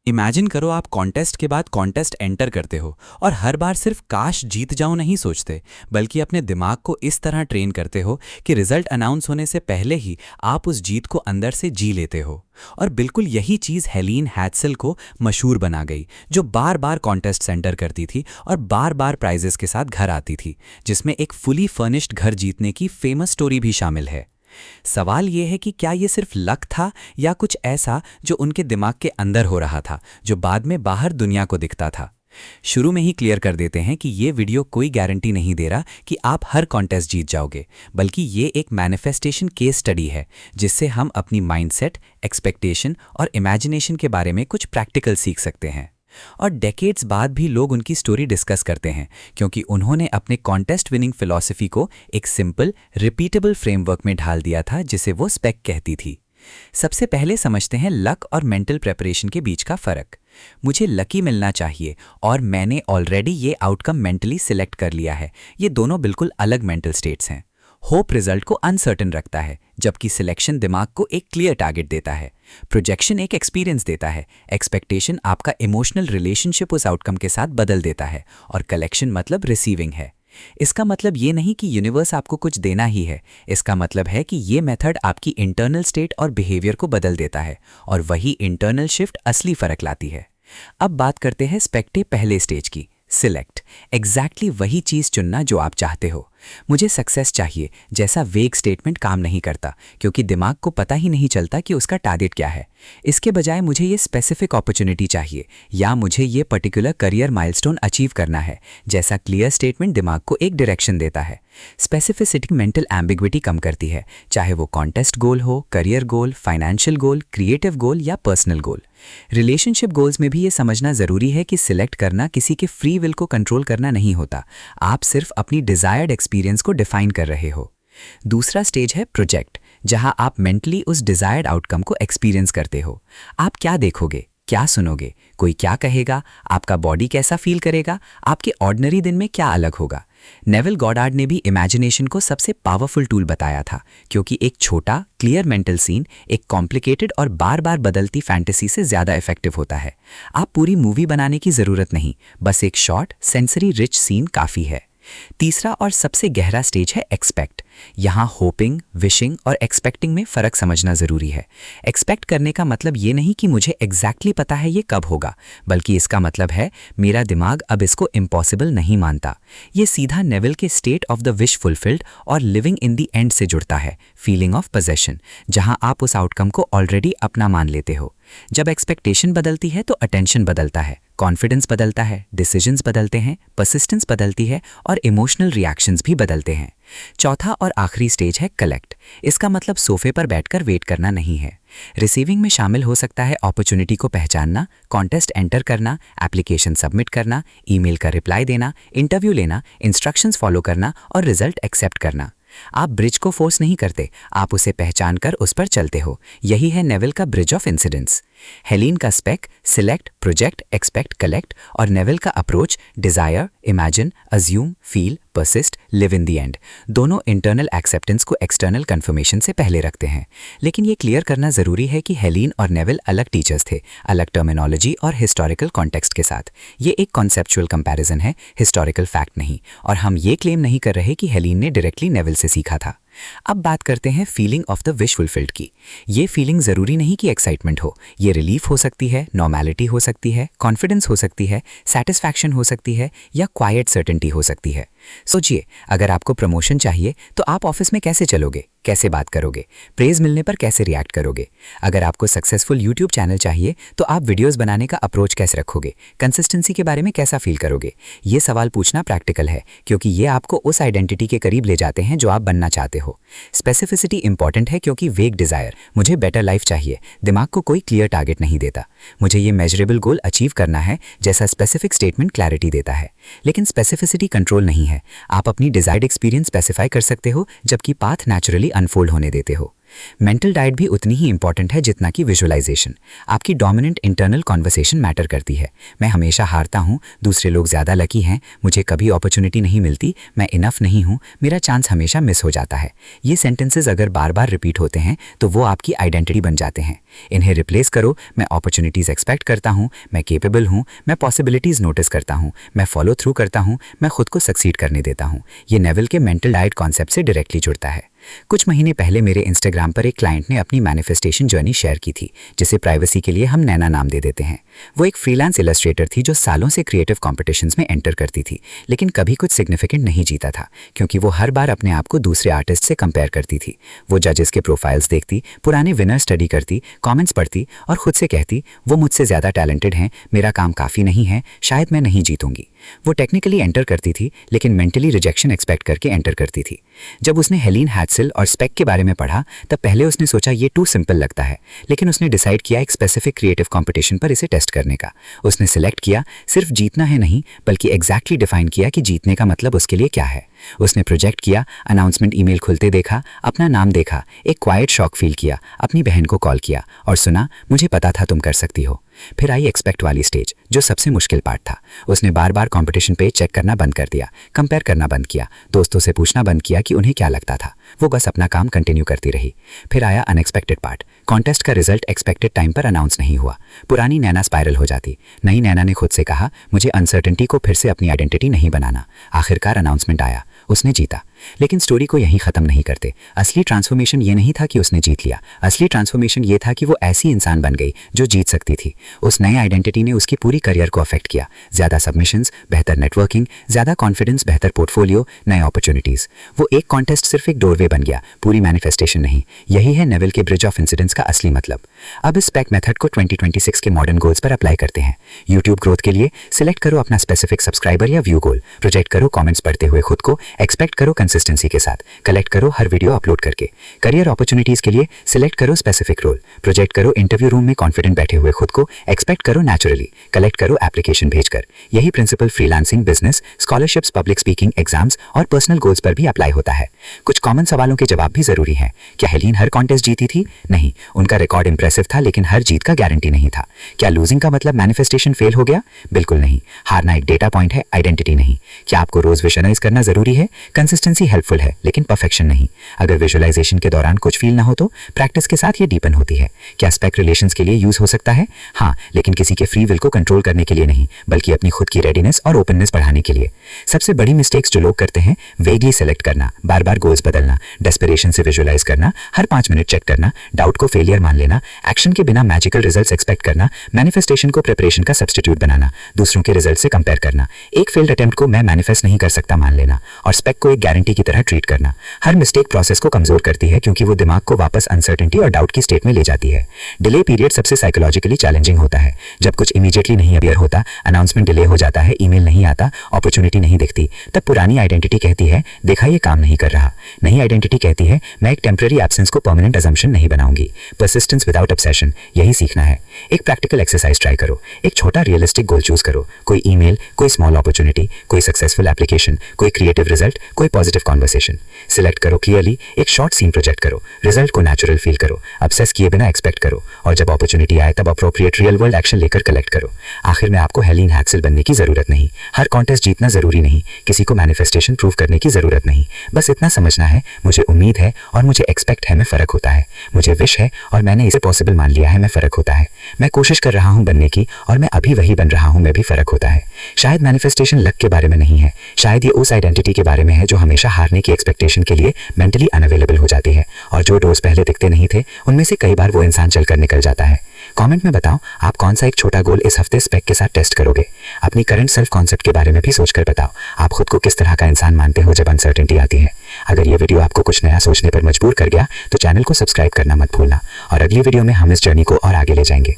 Imagine करो आप contest के बाद कॉन्टेस्ट एंटर करते हो और हर बार सिर्फ काश जीत जाऊं नहीं सोचते, बल्कि अपने दिमाग को इस तरह ट्रेन करते हो कि रिजल्ट अनाउंस होने से पहले ही आप उस जीत को अंदर से जी लेते हो। और बिल्कुल यही चीज़ हेलीन हैट्सल को मशहूर बना गई, जो बार बार कॉन्टेस्ट सेंटर करती थी और बार बार प्राइजेस के साथ घर आती थी, जिसमें एक फुली फर्निश्ड घर जीतने की फेमस स्टोरी भी शामिल है। सवाल यह है कि क्या ये सिर्फ लक था या कुछ ऐसा जो उनके दिमाग के अंदर हो रहा था, जो बाद में बाहर दुनिया को दिखता था। शुरू में ही क्लियर कर देते हैं कि ये वीडियो कोई गारंटी नहीं दे रहा कि आप हर कॉन्टेस्ट जीत जाओगे, बल्कि ये एक मैनिफेस्टेशन केस स्टडी है जिससे हम अपनी माइंडसेट, एक्सपेक्टेशन और इमेजिनेशन के बारे में कुछ प्रैक्टिकल सीख सकते हैं। और डेकेड्स बाद भी लोग उनकी स्टोरी डिस्कस करते हैं, क्योंकि उन्होंने अपने कॉन्टेस्ट विनिंग फिलॉसफी को एक सिंपल, रिपीटेबल फ्रेमवर्क में ढाल दिया था जिसे वो स्पेक कहती थी। सबसे पहले समझते हैं लक और मेंटल प्रेपरेशन के बीच का फ़र्क। मुझे लकी मिलना चाहिए और मैंने ऑलरेडी ये आउटकम मेंटली सिलेक्ट कर लिया है, ये दोनों बिल्कुल अलग मेंटल स्टेट्स हैं। होप रिजल्ट को अनसर्टेन रखता है, जबकि सिलेक्शन दिमाग को एक क्लियर टारगेट देता है। प्रोजेक्शन एक एक्सपीरियंस देता है, एक्सपेक्टेशन आपका इमोशनल रिलेशनशिप उस आउटकम के साथ बदल देता है, और कलेक्शन मतलब रिसीविंग है। इसका मतलब ये नहीं कि यूनिवर्स आपको कुछ देना ही है, इसका मतलब है कि ये मेथड आपकी इंटरनल स्टेट और बिहेवियर को बदल देता है, और वही इंटरनल शिफ्ट असली फर्क लाती है। अब बात करते हैं स्पेक्टे पहले स्टेज की, सिलेक्ट। एग्जैक्टली वही चीज़ चुनना जो आप चाहते हो। मुझे सक्सेस चाहिए जैसा वेग स्टेटमेंट काम नहीं करता, क्योंकि दिमाग को पता ही नहीं चलता कि उसका टारगेट क्या है। इसके बजाय मुझे ये स्पेसिफिक अपॉर्चुनिटी चाहिए, या मुझे ये पर्टिकुलर करियर माइलस्टोन अचीव करना है, जैसा क्लियर स्टेटमेंट दिमाग को एक डायरेक्शन देता है। स्पेसिफिसिटी मेंटल एम्बिग्विटी कम करती है, चाहे वो कॉन्टेस्ट गोल हो, career goal, financial goal, creative goal या पर्सनल गोल। रिलेशनशिप गोल्स में भी ये समझना ज़रूरी है कि सिलेक्ट करना किसी के फ्री विल को कंट्रोल करना नहीं होता, आप सिर्फ अपनी डिज़ायर्ड एक्सपीरियंस को डिफाइन कर रहे हो। दूसरा स्टेज है प्रोजेक्ट, जहां आप मेंटली उस डिजायर्ड आउटकम को एक्सपीरियंस करते हो। आप क्या देखोगे, क्या सुनोगे, कोई क्या कहेगा, आपका बॉडी कैसा फील करेगा, आपके ऑर्डिनरी दिन में क्या अलग होगा। नेविल गॉडार्ड ने भी इमेजिनेशन को सबसे पावरफुल टूल बताया था, क्योंकि एक छोटा क्लियर मेंटल सीन एक कॉम्प्लिकेटेड और बार बार बदलती फैंटेसी से ज़्यादा इफेक्टिव होता है। आप पूरी मूवी बनाने की ज़रूरत नहीं, बस एक शॉर्ट सेंसरी रिच सीन काफ़ी है। तीसरा और सबसे गहरा स्टेज है एक्सपेक्ट। यहाँ होपिंग, विशिंग और एक्सपेक्टिंग में फ़र्क समझना ज़रूरी है। एक्सपेक्ट करने का मतलब ये नहीं कि मुझे एग्जैक्टली पता है ये कब होगा, बल्कि इसका मतलब है मेरा दिमाग अब इसको इम्पॉसिबल नहीं मानता। ये सीधा नेविल के state of the wish fulfilled और लिविंग इन द एंड से जुड़ता है, फीलिंग ऑफ पोजेशन, जहाँ आप उस आउटकम को ऑलरेडी अपना मान लेते हो। जब एक्सपेक्टेशन बदलती है तो अटेंशन बदलता है, कॉन्फिडेंस बदलता है, डिसीजंस बदलते हैं, परसिस्टेंस बदलती है और इमोशनल रिएक्शंस भी बदलते हैं। चौथा और आखिरी स्टेज है कलेक्ट। इसका मतलब सोफे पर बैठकर वेट करना नहीं है। रिसीविंग में शामिल हो सकता है अपॉर्चुनिटी को पहचानना, कॉन्टेस्ट एंटर करना, एप्लीकेशन सबमिट करना, ईमेल का रिप्लाई देना, इंटरव्यू लेना, इंस्ट्रक्शंस फॉलो करना और रिजल्ट एक्सेप्ट करना। आप ब्रिज को फोर्स नहीं करते, आप उसे पहचान कर उस पर चलते हो। यही है नेविल का ब्रिज ऑफ इंसिडेंस। हेलीन का SPEC select, project, expect, collect, और नेविल का approach desire, imagine, assume, feel, persist, live in the end, दोनों इंटरनल एक्सेप्टेंस को एक्सटर्नल कंफर्मेशन से पहले रखते हैं। लेकिन ये क्लियर करना ज़रूरी है कि हेलीन और नेविल अलग टीचर्स थे, अलग टर्मिनोलॉजी और हिस्टोरिकल कॉन्टेक्स्ट के साथ। ये एक कॉन्सेप्चुअल कंपैरिजन है, हिस्टोरिकल फैक्ट नहीं, और हम ये क्लेम नहीं कर रहे कि हेलीन ने डायरेक्टली नेविल से सीखा था। अब बात करते हैं feeling of the wish fulfilled की। ये फीलिंग ज़रूरी नहीं कि एक्साइटमेंट हो, ये रिलीफ हो सकती है, नॉर्मैलिटी हो सकती है, कॉन्फिडेंस हो सकती है, सेटिस्फैक्शन हो सकती है, या क्वाइट सर्टेनिटी हो सकती है। सोचिए, अगर आपको प्रमोशन चाहिए तो आप ऑफिस में कैसे चलोगे, कैसे बात करोगे, प्रेज मिलने पर कैसे रिएक्ट करोगे। अगर आपको सक्सेसफुल यूट्यूब चैनल चाहिए तो आप वीडियोस बनाने का अप्रोच कैसे रखोगे, कंसिस्टेंसी के बारे में कैसा फील करोगे। ये सवाल पूछना प्रैक्टिकल है, क्योंकि ये आपको उस आइडेंटिटी के करीब ले जाते हैं जो आप बनना चाहते हो। स्पेसिफिसिटी इंपॉर्टेंट है, क्योंकि वेग डिजायर, मुझे बेटर लाइफ चाहिए, दिमाग को कोई क्लियर टारगेट नहीं देता। मुझे ये मेजरेबल गोल अचीव करना है जैसा स्पेसिफिक स्टेटमेंट क्लैरिटी देता है। लेकिन स्पेसिफिसिटी कंट्रोल नहीं है। आप अपनी डिजायर्ड एक्सपीरियंस स्पेसिफाई कर सकते हो, जबकि पाथ नेचुरली अनफोल्ड होने देते हो। मेंटल डाइट भी उतनी ही इंपॉर्टेंट है जितना कि विजुअलाइजेशन। आपकी डोमिनेंट इंटरनल कॉन्वर्सेशन मैटर करती है। मैं हमेशा हारता हूँ, दूसरे लोग ज़्यादा लकी हैं, मुझे कभी अपॉर्चुनिटी नहीं मिलती, मैं इनफ नहीं हूँ, मेरा चांस हमेशा मिस हो जाता है। ये सेंटेंसेस अगर बार बार रिपीट होते हैं तो वो आपकी आइडेंटिटी बन जाते हैं। इन्हें रिप्लेस करो, मैं अपॉर्चुनिटीज़ एक्सपेक्ट करता हूँ, मैं केपेबल हूँ, मैं पॉसिबिलिटीज़ नोटिस करता हूँ, मैं फॉलो थ्रू करता हूँ, मैं खुद को सक्सीड करने देता हूँ। ये नेविल के मेंटल डाइट कॉन्सेप्ट से डायरेक्टली जुड़ता है। कुछ महीने पहले मेरे इंस्टाग्राम पर एक क्लाइंट ने अपनी मैनिफेस्टेशन जर्नी शेयर की थी, जिसे प्राइवेसी के लिए हम नैना नाम दे देते हैं। वो एक फ्रीलांस इलस्ट्रेटर थी जो सालों से क्रिएटिव कॉम्पिटिशन्स में एंटर करती थी, लेकिन कभी कुछ सिग्निफिकेंट नहीं जीता था, क्योंकि वो हर बार अपने आप को दूसरे आर्टिस्ट से कंपेयर करती थी। वो जजेस के प्रोफाइल्स देखती, पुराने विनर स्टडी करती, कॉमेंट्स पढ़ती और खुद से कहती वो मुझसे ज़्यादा टैलेंटेड हैं, मेरा काम काफ़ी नहीं है, शायद मैं नहीं जीतूंगी। वो टेक्निकली एंटर करती थी, लेकिन मेंटली रिजेक्शन एक्सपेक्ट करके एंटर करती थी। जब उसने हेलीन हैट्सेल और स्पेक के बारे में पढ़ा तब पहले उसने सोचा ये टू सिंपल लगता है, लेकिन उसने डिसाइड किया एक स्पेसिफिक क्रिएटिव कंपटीशन पर इसे टेस्ट करने का। उसने सिलेक्ट किया सिर्फ जीतना है नहीं, बल्कि एग्जैक्टली डिफाइन किया कि जीतने का मतलब उसके लिए क्या है। उसने प्रोजेक्ट किया, अनाउंसमेंट ईमेल खुलते देखा, अपना नाम देखा, एक क्वाइट शॉक फील किया, अपनी बहन को कॉल किया और सुना मुझे पता था तुम कर सकती हो। फिर आई एक्सपेक्ट वाली स्टेज, जो सबसे मुश्किल पार्ट था। उसने बार बार कंपटीशन पे चेक करना बंद कर दिया, कंपेयर करना बंद किया, दोस्तों से पूछना बंद किया कि उन्हें क्या लगता था। वो बस अपना काम कंटिन्यू करती रही। फिर आया अनएक्सपेक्टेड पार्ट। कॉन्टेस्ट का रिजल्ट एक्सपेक्टेड टाइम पर अनाउंस नहीं हुआ। पुरानी नैना स्पाइरल हो जाती। नई नैना ने खुद से कहा मुझे अनसर्टेनिटी को फिर से अपनी आइडेंटिटी नहीं बनाना। आखिरकार अनाउंसमेंट आया, उसने जीता। लेकिन स्टोरी को यहीं खत्म नहीं करते। असली ट्रांसफॉर्मेशन ये नहीं था कि उसने जीत लिया, असली ट्रांसफॉर्मेशन ये था कि वो ऐसी इंसान बन गई जो जीत सकती थी। उस नई आइडेंटिटी ने उसकी पूरी करियर को अफेक्ट किया। ज़्यादा सबमिशंस, बेहतर नेटवर्किंग, ज़्यादा कॉन्फिडेंस, बेहतर पोर्टफोलियो, नए अपॉर्चुनिटीज़। वो एक कॉन्टेस्ट सिर्फ एक डोरवे बन गया, पूरी मैनिफेस्टेशन नहीं। यही है नेविल के ब्रिज ऑफ इंसिडेंट्स का असली मतलब। अब इस स्पेक मेथड को 2026 के मॉडर्न गोल्स पर अप्लाई करते हैं। यूट्यूब ग्रोथ के लिए सिलेक्ट करो अपना स्पेसिफिक सब्सक्राइबर या व्यू गोल, प्रोजेक्ट करो कॉमेंट्स पढ़ते हुए खुद को, एक्सपेक्ट करो कंसिस्टेंसी के साथ, कलेक्ट करो हर वीडियो अपलोड करके। करियर अपॉर्चुनिटीज के लिए सिलेक्ट करो स्पेसिफिक रोल, प्रोजेक्ट करो इंटरव्यू रूम में कॉन्फिडेंट बैठे हुए खुद को, एक्सपेक्ट करो नेचुरली, कलेक्ट करो एप्लीकेशन भेजकर। यही principle freelancing, business, scholarships, public speaking, exams और पर्सनल गोल्स पर भी अप्लाई होता है। कुछ कॉमन सवालों के जवाब भी जरूरी हैं। क्या हेलीन हर कॉन्टेस्ट जीती थी? नहीं। उनका रिकॉर्ड इंप्रेसिव था, लेकिन हर जीत का गारंटी नहीं था। क्या लूजिंग का मतलब मैनिफेस्टेशन फेल हो गया? बिल्कुल नहीं। हारना एक डेटा पॉइंट है, आइडेंटिटी नहीं। क्या आपको रोज विजुअलाइज करना जरूरी है? कंसिस्टेंसी हेल्पफुल है, लेकिन परफेक्शन नहीं। अगर विजुअलाइजेशन के दौरान कुछ फील ना हो तो प्रैक्टिस के साथ ये डीपन होती है। क्या स्पेक रिलेशंस के लिए यूज हो सकता है? हाँ, लेकिन किसी के फ्री विल को कंट्रोल करने के लिए नहीं, बल्कि अपनी खुद की रेडीनेस और ओपननेस बढ़ाने के लिए। सबसे बड़ी मिस्टेक्स जो लोग करते हैं, वेगली सेलेक्ट करना, बार बार गोल्स बदलना, डेस्परेशन से विजुअलाइज करना, हर 5 मिनट चेक करना, डाउट को फेलियर मान लेना, एक्शन के बिना मैजिकल रिजल्ट्स एक्सपेक्ट करना, मैनिफेस्टेशन को प्रिपरेशन का सब्स्टिट्यूट बनाना, दूसरों के रिजल्ट से कंपेयर करना, एक फेल्ड अटेम्प्ट को मैं मैनिफेस्ट नहीं कर सकता मान लेना, और स्पेक को एक गारंटी की तरह ट्रीट करना। हर मिस्टेक प्रोसेस को कमजोर करती है, क्योंकि वो दिमाग को वापस अनसर्टेनिटी और डाउट की स्टेट में ले जाती है। डिले पीरियड सबसे साइकोलॉजिकली चैलेंजिंग होता है। जब कुछ इमीडिएटली नहीं अपीयर होता, अनाउंसमेंट डिले हो जाता है, ईमेल नहीं आता, अपॉर्चुनिटी नहीं दिखती, तब पुरानी आइडेंटिटी कहती है देखा ये काम नहीं कर रहा। नई आइडेंटिटी कहती है मैं एक टेम्पररी एब्सेंस को परमानेंट अजम्पशन नहीं बनाऊंगी। परसिस्टेंस विदाउट ऑब्सेशन, यही सीखना है। एक प्रैक्टिकल एक्सरसाइज ट्राई करो। एक छोटा रियलिस्टिक गोल चूज करो। कोई ईमेल, कोई स्मॉल अपॉर्चुनिटी, कोई सक्सेसफुल एप्लीकेशन, कोई क्रिएटिव रिजल्ट, कोई पॉजिटिव कॉन्वर्सेशन। सिलेक्ट करो क्लियरली, एक शॉर्ट सीन प्रोजेक्ट करो, रिजल्ट को नेचुरल फील करो, ऑब्सेस किए बिना एक्सपेक्ट करो, और जब अपॉर्चुनिटी आए तब अप्रोप्रिएट रियल वर्ल्ड एक्शन लेकर कलेक्ट करो। आखिर में आपको हेलीन हैट्सेल बनने की जरूरत नहीं, हर कॉन्टेस्ट जीतना जरूरी नहीं, किसी को मैनिफेस्टेशन प्रूव करने की जरूरत नहीं। बस इतना समझना है मुझे उम्मीद है और मुझे एक्सपेक्ट है में फर्क होता है। मुझे विश है और मैंने इसे पॉसिबल मान लिया है में फर्क होता है। मैं कोशिश कर रहा हूं बनने की और मैं अभी वही बन रहा हूं में भी फर्क होता है। शायद मैनिफेस्टेशन लक के बारे में नहीं है, शायद ये उस आइडेंटिटी के बारे में है जो हमेशा हारने की एक्सपेक्टेशन के लिए मेंटली अनअवेलेबल हो जाती है, और जो डोर्स पहले दिखते नहीं थे उनमें से कई बार वो इंसान चलकर निकल जाता है। कमेंट में बताओ आप कौन सा एक छोटा गोल इस हफ्ते स्पेक के साथ टेस्ट करोगे। अपनी करंट सेल्फ कॉन्सेप्ट के बारे में भी सोचकर बताओ, आप खुद को किस तरह का इंसान मानते हो जब अनसर्टेनिटी आती है। अगर ये वीडियो आपको कुछ नया सोचने पर मजबूर कर गया तो चैनल को सब्सक्राइब करना मत भूलना, और अगली वीडियो में हम इस जर्नी को और आगे ले जाएंगे।